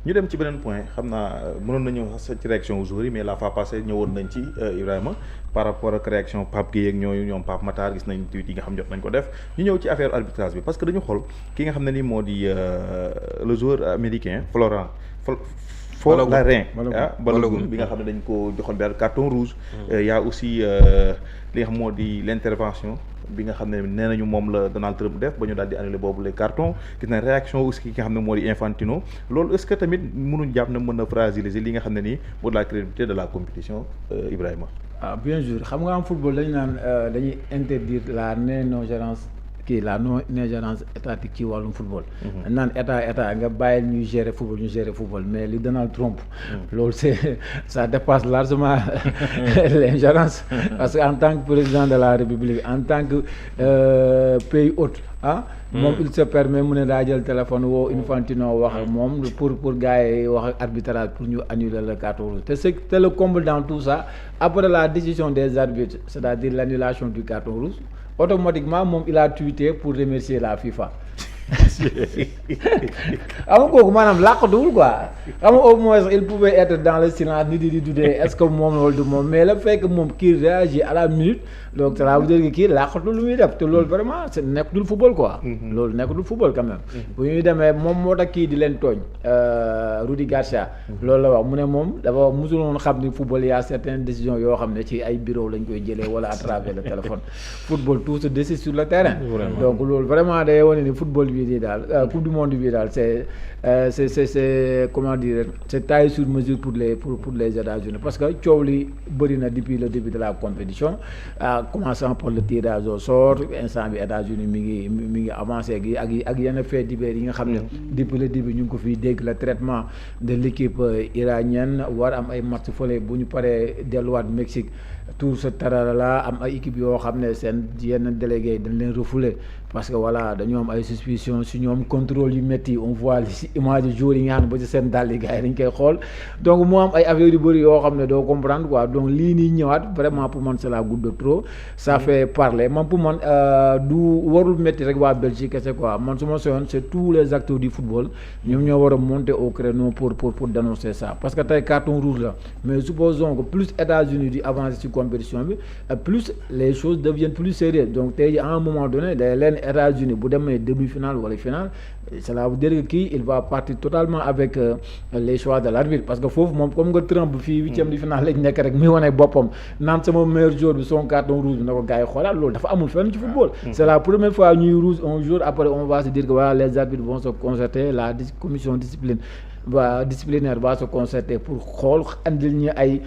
ñu dem ci beneen point xam naa mënoon nañu sax ci réaction joueurs yi mais la fois passée ñëwoon nañ ci Ibrahima par rapport ak réaction Pape Gueye ak ñoom Pape Matar gis nañ tweet yi nga xam jot nañ ko def ñu ñëw ci affaire arbitrage bi parce que dañu xool ki nga xam ne ni moo di le joueur américain Florent Balogun bi nga xam ne dañ ko joxoon benn carton rouge. y a aussi li nga xam moo di l'intervention bi nga xam ne nee nañu moom la Donald Trump def ba ñu daal di annulé boobu les cartons gis nañ réaction aussi ki nga xam ne moo di Infantino loolu est-ce que tamit mënuñ jàpp ne mën na fragiliser li nga xam ne nii moo de la crédibilité de la compétition Ibrahima. Bien sûr xam nga am football dañu naan dañuy interdire la non-ingérence la non-ingérence étatique ci wàllum football. naan état nga bàyyil ñuy gérer football mais li Donald Trump. loolu ça dépasse largement l'ingérence parce que en tant que président de la République en tant que pays hôte moom il se permet mu ne daa jël téléphone woo Infantino wax ak moom pour gars yi wax ak arbitrage pour ñu annuler le carton rouge te le comble dans tout ça après la décision des arbitres c'est-à-dire l'annulation du carton rouge automatiquement moom il a tweeté pour remercier la FIFA. xam nga kooku maanaam làqatuwul quoi xam nga au moins il pouvait être dans le silence nit di dudee est-ce que moom loolu du moom mais le fait que moom kii réagit à la minute donc cela veut dire que kii làqatul lu muy def te loolu vraiment c'est nekkatul football quoi. loolu nekkatul football quand même. bu ñuy demee moom moo tax kii di leen tooñ Rudy Garcia. loolu la wax mu ne moom dafa wax mosul woon xam ni football y a certaines décisions yoo xam ne ci ay bureau lañ koy jëlee wala à travers le téléphone football tout se décide sur le terrain. donc loolu vraiment day wane ni football bii nii daal coupe du monde bii daal c'est comment dire c'est taillé sur mesure pour les États-Unis parce que coow li bëri na depuis le début de la compétition commençant par le tirage au sort instant bi États-Unis mi ngi avancé gi ak yenn faits divers yi nga xam ne depuis le début ñu ngi ko fiy dégg le traitement de l'équipe iranienne war am ay match fële bu ñu paree delluwaat Mexique tout ce tarara la am ay équipe yoo xam ne seen yenn délégués dañ leen refoulé parce que voilà dañoo am ay suspicion si ñoom contrôle yu métti on voit si image yu jour yi nga xam ne ba ci seen dàll yi gars yi dañ koy xool donc moo am ay affaires yu bëri yoo xam ne doo comprendre quoi donc lii nii ñëwaat vraiment pour man c'est la goutte de trop ça fait parler man pour man du warul métti rek waa Belgique kese quoi man su ma soyoon c'est tous les acteurs du football ñoom ñoo war a monter au créneau pour dénoncer ça parce que tey carton rouge la mais supposons que plus États-Unis di avancer ci compétition bi plus les choses deviennent plus sérieuses donc tey à un moment donné day leen États-Unis bu demee demi-finale wala finale cela veut dire que kii il va partir totalement avec les choix de l'arbitre parce que foofu moom comme nga Trump fii huitième de finale lañ nekk rek muy wane boppam naan sama meilleur joueur bi son carton rouge bi na ko gars yi xoolaat loolu dafa amul fenn ci football c'est la première fois ñuy rouge un jour après on va se dire que voilà les arbitres vont se concerter la commission disciplinaire va se concerter pour xool andil ñi ay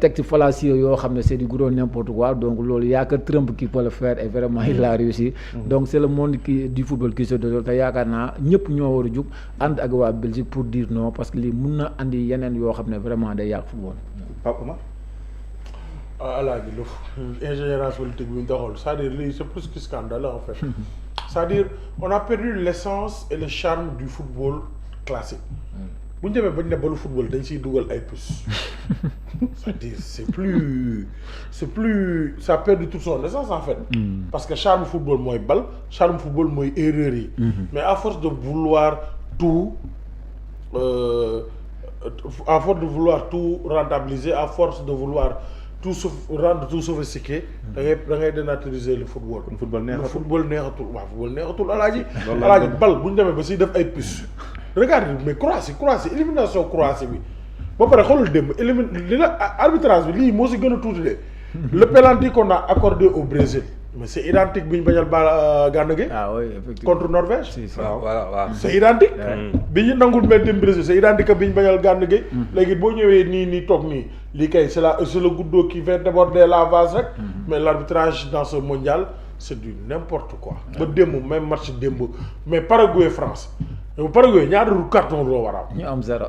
textes fallacieux yoo xam ne c'est du gros n'importe quoi donc loolu y a que Trump qui peut le faire et vraiment il a réussi donc c'est le monde du football qui se déroule te yaakaar naa ñëpp ñoo war a jug ànd ak waa Belgique pour dire non parce que lii mun na andi yeneen yoo xam ne vraiment day yàq football. Pape Oumar. Alaaji lu ingénieur politique bi ñu doxal c'est-à-dire lii c'est plus que scandaleux en fait c'est-à-dire on a perdu l'essence et le charme du football classique. bu ñu demee bañ ne balu football dañ siy dugal ay puces c'est-à-dire c'est plus ça perd toute son essence en fait. parce que charme football mooy bal charme football mooy erreur yi. mais à force de vouloir tout rentabiliser à force de vouloir rendre tout sophistiqué. da ngay dénaturiser le football. football neexatul waaw football neexatul alaaji bal bu ñu demee ba siy def ay puces. regarde mais Croatie élimination Croatie bi ba pare xoolal démb arbitrage bi lii moo si gën a tuuti de le penalty qu'on a accordé au Brésil mais c'est identique bi ñu bañal Gana Gueye contre Norvège waaw c'est identique bi ñu nangul mbeddem Brésil c'est identique bi ñu bañal Gana Gueye léegi boo ñëwee nii toog nii lii kay c'est le goutte qui fait déborder la vase rek mais l'arbitrage dans ce mondial c'est du n'importe quoi ba démb même match démb mais Paraguay France Paraguay ñaata carton loo war a am. ñu am zéro.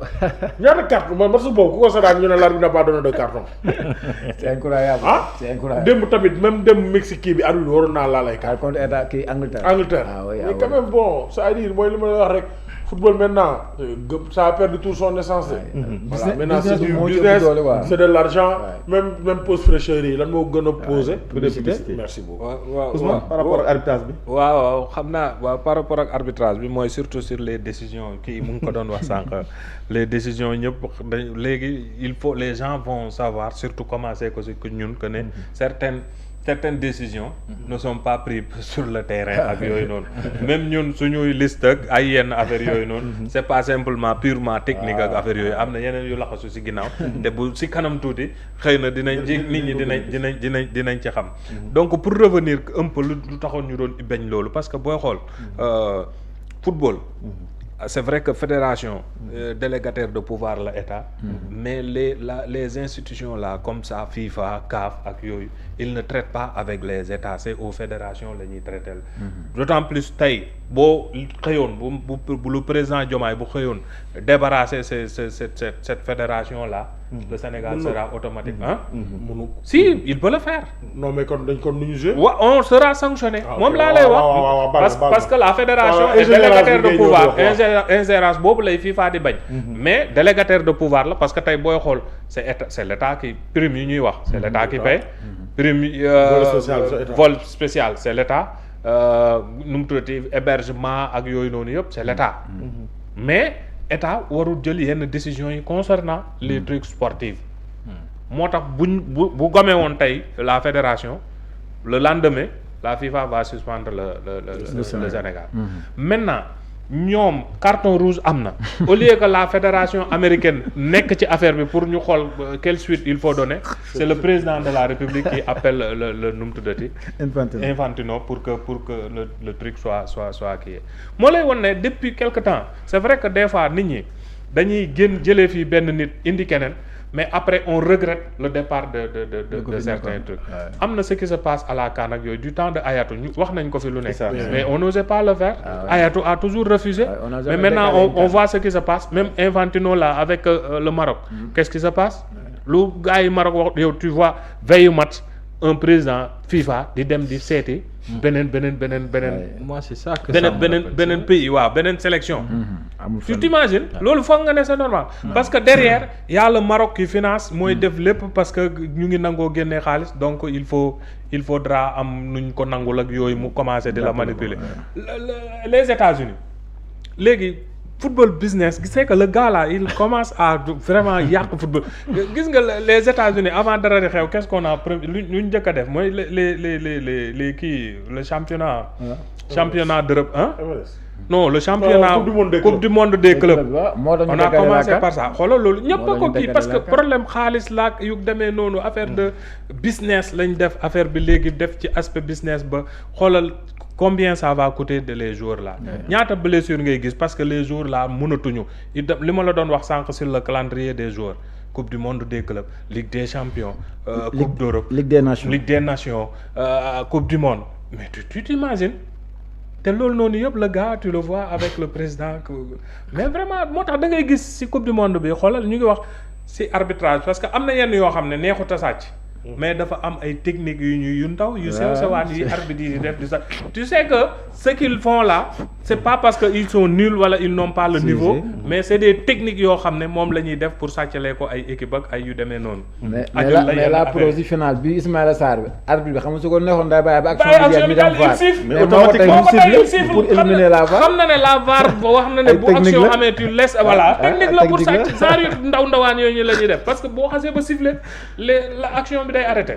ñaata carton man match boobu ku ko seetaan ñu ne l'arbitre n'a pas donné de carton. c'est incroyable. c'est incroyable démb tamit même dem Mexique bi arbitre waroon naa laa lay. contre état kii Angleterre. Ah oui mais quand même bon c'est-à-dire mooy li ma la wax rek football maintenant ça a perdu tout son essence. Voilà maintenant c'est du business, c'est de l'argent. Même pause fraîcheur yi lan moo gën a posé. Merci beaucoup. Ousmane par rapport ak arbitrage bi. waaw xam naa waaw par rapport ak arbitrage bi mooy surtout sur les décisions kii mu ngi ko doon wax sànq les décisions ñëpp léegi il faut les gens vont savoir surtout commencer ko si ñun que ne certaines décisions ne sont pas prises sur le terrain ak yooyu noonu même ñun suñuy liste ak ay yenn affaires yooyu noonu c'est pas simplement purement technique ak affaires yooyu am na yeneen yu laxasu si ginnaaw te bu si kanam tuuti xëy na nit ñi dinañ ci xam donc pour revenir un peu lu taxoon ñu doon bañ loolu parce que booy xool football c'est vrai que fédération délégataire de pouvoir la état mais les institutions là comme ça FIFA CAF ak yooyu ils ne traitent pas avec les états c'est aux fédérations la ñuy traiter d'autant plus tey boo xëyoon bu le président Diomaye bu xëyoon débarrasser cette fédération là le Sénégal sera automatique si il peut le faire non mais kon dañ kon nu ñu jouer on sera sanctionné moom laa lay wax parce que la fédération est délégataire de pouvoir ingérence boobu lay FIFA di bañ mais délégataire de pouvoir la parce que tey booy xool c'est l'état qui prime yi ñuy wax c'est l'état qui paye prime vol spécial c'est l'état nu mu tuddati hébergement ak yooyu noonu yëpp c'est l'état mais état warul jël yenn décisions yi concernant les trucs sportifs moo tax bu gomee woon tey la fédération le lendemain la FIFA va suspendre le Sénégal maintenant ñoom carton rouge am na au lieu que la fédération américaine nekk ci affaire bi pour ñu xool quelle suite il faut donner c'est le président de la République qui appelle le nu mu tuddati Infantino pour que le truc soit kii moo lay won ne depuis quelque temps c'est vrai que des fois nit ñi dañuy jëlee fii benn nit indi keneen mais après on regrette le départ de certains trucs am na ce qui se passe à la CAN ak yooyu du temps de Hayatou ñu wax nañ ko fi lu nekk mais on n'osait pas le faire Hayatou a toujours refusé mais maintenant on voit ce qui se passe même Infantino là avec le Maroc qu'est-ce qui se passe lu gars yi Maroc wax yow tu vois veille match un président FIFA di dem di seeti beneen moi c'est ça que beneen pays waaw beneen sélection tu t'imagines loolu foog nga ne c'est normal parce que derrière y a le Maroc qui finance mooy def lépp parce que ñu ngi nangoo génnee xaalis donc il faudra am nuñ ko nangul ak yooyu mu commencer di la manipuler les États-Unis léegi football business c'est que le gars là il commence à vraiment yàq football gis nga les États-Unis avant dara di xew qu'est-ce qu'on a lu ñu njëkk a def mooy les kii le championnat d'Europe non le championnat coupe du monde des clubs on a commencé par ça xoolal loolu ñëpp a ko kii parce que problème xaalis laak yu demee noonu affaire de business lañ def affaire bi léegi def ci aspect business ba xoolal combien ça va coûter de les joueurs là ñaata blessure ngay gis parce que les joueurs là mënatuñu li ma la doon wax sànq sur le calendrier des joueurs coupe du monde des clubs ligue des champions coupe d'Europe ligue des nations coupe du monde mais tu t'imagines te loolu noonu yëpp le gars tu le vois avec le président mais vraiment moo tax da ngay gis ci coupe du monde bi xoolal ñu ngi wax ci arbitrage parce que am na yenn yoo xam ne neexut a sàcc mais dafa am ay techniques yu ndaw yu sew sewaan yi arbitre yi def di sax tu sais que ce qu'ils font là c'est pas parce que ils sont nuls wala ils n'ont pas le niveau mais c'est des techniques yoo xam ne moom la ñuy def pour sàccalee ko ay équipe ak ay yu demee noonu mais la prosi finale bi Ismaïla Sarr bi arbitre bi xam nga su ko neexoon day bàyyi ba action bi dem VAR mais automatiquement pour éliminer la VAR xam na ne la VAR wax na ne bu action amee tu laisses voilà technique la pour sàcc saa yu ndawaan yooyu la ñuy def parce que boo xasee ba siffler la action day arrêté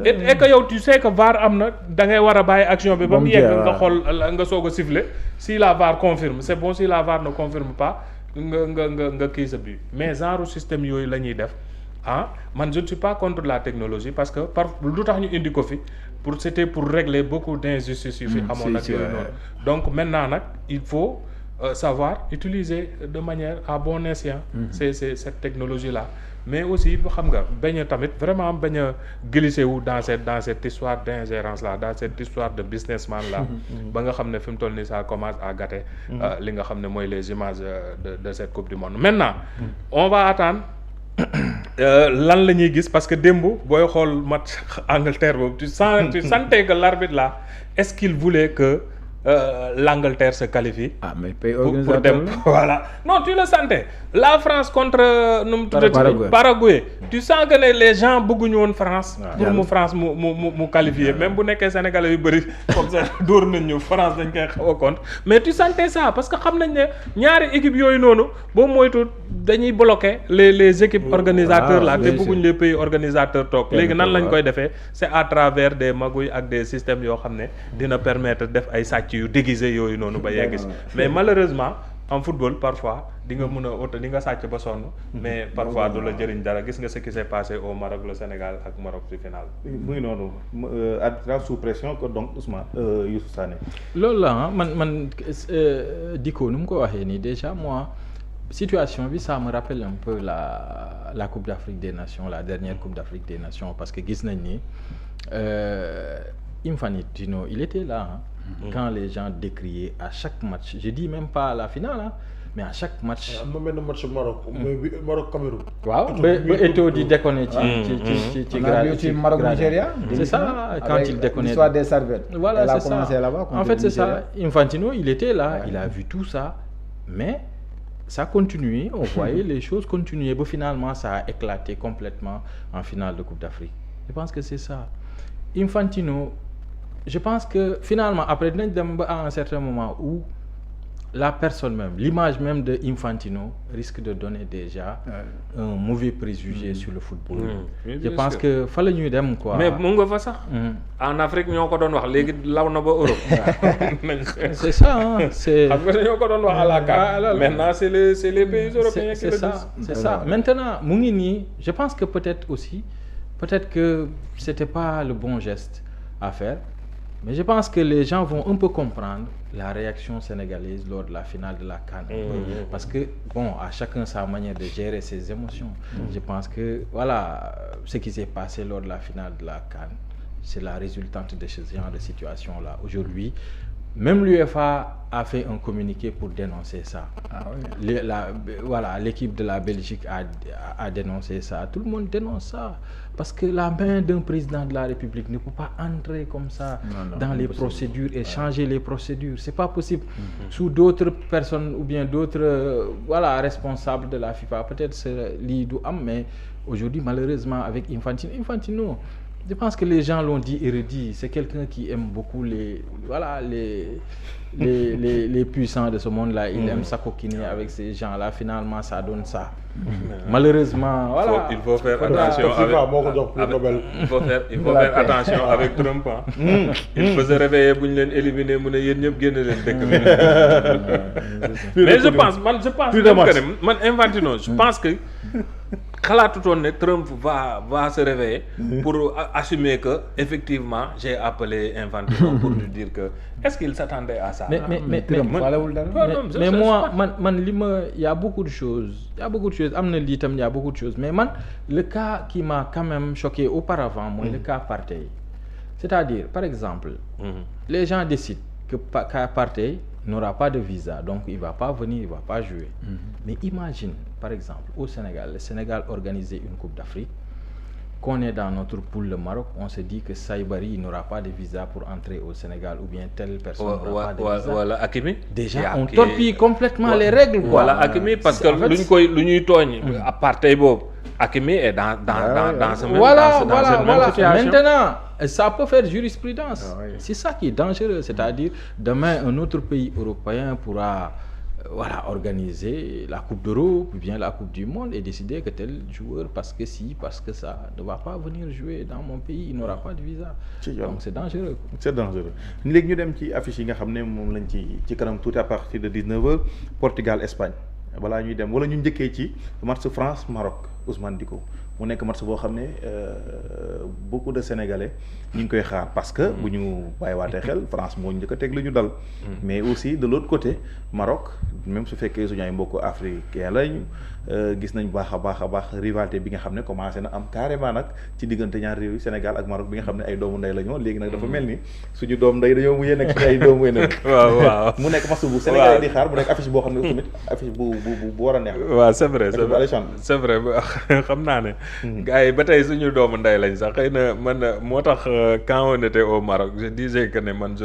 et que yow tu sais que VAR am na da ngay war a bàyyi action bi ba mu yegg nga xool nga soog a siffler si la VAR confirme c'est bon si la VAR ne confirme pas nga kii sa but mais genre système yooyu la ñuy def man je ne suis pas contre la technologie parce que lu tax ñu indi ko fi c'était pour régler beaucoup d'injustices yu fi amoon ak yooyu noonu donc maintenant nag il faut savoir utiliser de manière à bon escient c'est cette technologie là mais aussi xam nga bañ a tamit vraiment bañ a glisser wu dans cette histoire d'ingérence là dans cette histoire de businessman là ba nga xam ne fi mu toll nii ça commence à gâter li nga xam ne mooy les images de cette coupe du monde maintenant on va attendre lan la ñuy gis parce que démb booy xool match Angleterre boobu tu sentais que l'arbitre là est-ce qu'il voulait que l'Angleterre se qualifie. Ah mais pays pour organisateur dem voilà non tu le sentais la France contre nu mu tuddati Paraguay tu sens que ne les gens bëgguñu woon France pour mu France mu qualifier même bu nekkee sénégalais yu bëri comme ça dóor nañ ñu France dañ koy xaw a contre mais tu sentais ça parce que xam nañ ne ñaari équipes yooyu noonu boobu moytu dañuy bloquer les équipes organisateurs là te bëgguñ les pays organisateurs toog léegi nan lañ koy defee c'est à travers des magouilles ak des systèmes yoo xam ne dina permettre def ay sàcc yu déguisé yooyu noonu ba yegg si mais malheureusement en football parfois di nga mën a oto di nga sàcc ba sonn mais parfois du la jëriñ dara gis nga ce qui s'est passé au Maroc le Sénégal ak Maroc ci final mu ngi noonu arbitrage sous pression que donc Ousmane Youssouf Sané loolu la man Dicko nu mu ko waxee nii déjà moi situation bi ça me rappelle un peu la Coupe d'Afrique des Nations la dernière Coupe d'Afrique des Nations parce que gis nañ ni Infantino il était là quand les gens décriaient à chaque match je dis même pas à la finale mais à chaque match. am na benn match Maroc. mooy bi Maroc Cameroun. waaw ba Eto'o di déconner ci Maroc Nigeria. c'est ça quand il déconnait. l'histoire des serviettes. voilà c'est ça là-bas, en fait c'est ça Infantino il était là il a vu tout ça mais ça continuait on voyait les choses continuer ba finalement ça a éclaté complètement en finale de Coupe d'Afrique je pense que c'est ça Infantino je pense que finalement après dinañ dem ba à un certain moment où la personne même l'image même de Infantino risque de donner déjà un mauvais préjugé sur le football je pense que fa la ñuy dem quoi mais mu nga fa sax en Afrique ñoo ko doon wax léegi law na ba Europe c'est ça c'est xam nga ñoo ko doon wax à la carte maintenant c'est les pays européens qui le disent c'est ça maintenant mu ngi nii je pense que peut-être que c'était pas le bon geste à faire mais je pense que les gens vont un peu comprendre la réaction sénégalaise lors de la finale de la CAN. Parce que, bon, à chacun sa manière de gérer ses émotions. Je pense que, voilà, ce qui s'est passé lors de la finale de la CAN, c'est la résultante de ce genre de situation-là. Aujourd'hui, même l'UEFA a fait un communiqué pour dénoncer ça. Ah oui. Voilà, l'équipe de la Belgique a dénoncé ça. Tout le monde dénonce ça. Parce que la main d'un président de la République ne peut pas entrer comme ça dans les procédures et changer les procédures. C'est pas possible. Sous d'autres personnes ou bien d'autres responsables de la FIFA, peut-être c'est lii du am, mais aujourd'hui, malheureusement, avec Infantino, je pense que les gens l'ont dit et redit. C'est quelqu'un qui aime beaucoup les puissants de ce monde-là. Il aime s'acoquiner avec ces gens-là. Finalement, ça donne ça. Malheureusement, voilà. Il faut faire attention attention avec Trump. Il faut se réveiller pour les éliminer, pour les éliminer. Mais je pense que man Infantino, je pense que xalaatutoon ne Trump va se réveiller pour assumer que effectivement j'ai appelé Infantino pour lui dire que est-ce qu'il s'attendait à ça. mais moi man li ma y a beaucoup de choses am na lii tam y a beaucoup de choses mais man le cas qui m'a quand même choqué auparavant mooy le cas Partey c'est-à-dire par exemple les gens décident que Partey n'aura pas de visa donc il va pas venir, il va pas jouer. Mais imagine par exemple au Sénégal, le Sénégal organisait une Coupe d'Afrique, qu'on est dans notre poule le Maroc, on se dit que Saïbari n'aura pas de visa pour entrer au Sénégal ou bien telle personne n'aura pas de visa. Voilà Hakimi. Déjà on torpille complètement les règles quoi. Voilà Hakimi parce que lu ñuy tooñ apartheid boobu Hakimi est dans ce même situation. Maintenant ça peut faire jurisprudence. C'est ça qui est dangereux, c'est-à-dire demain un autre pays européen pourra organiser la Coupe d'Europe ou bien la Coupe du Monde et décider que tel joueur parce que ça ne va pas venir jouer dans mon pays, il n'aura pas de visa. Donc c'est dangereux. C'est dangereux. Léegi ñu dem ci affiche yi nga xam ne moom lañ ci kanam tuuti à partir de 19h Portugal Espagne balaa ñuy dem wala ñu njëkkee ci match France Maroc Ousmane Dicko mu nekk match boo xam ne beaucoup de Sénégalais ñu ngi koy xaar parce que bu ñu bàyyiwaatee xel France moo njëkk a teg lu ñu dal. Mais aussi de l'autre côté Maroc même su fekkee suñu ay mbokku africain lañu gis nañ baax a baax rivalité bi nga xam ne commencé na am carrément nag ci diggante ñaar réew yi Sénégal ak Maroc bi nga xam ne ay doomu ndey la ñoo léegi nag dafa mel ni suñu doom ndey dañoo mujjee nekk ci ay doomu wénal. waaw mu nekk match bu Sénégal di xaar mu nekk affiche boo xam ne tamit affiche bu war a neex. waaw c'est vrai xam naa ne. gars yi ba tey suñu doomu ndey lañ sax xëy na man moo tax quand on était au Maroc je disais que ne man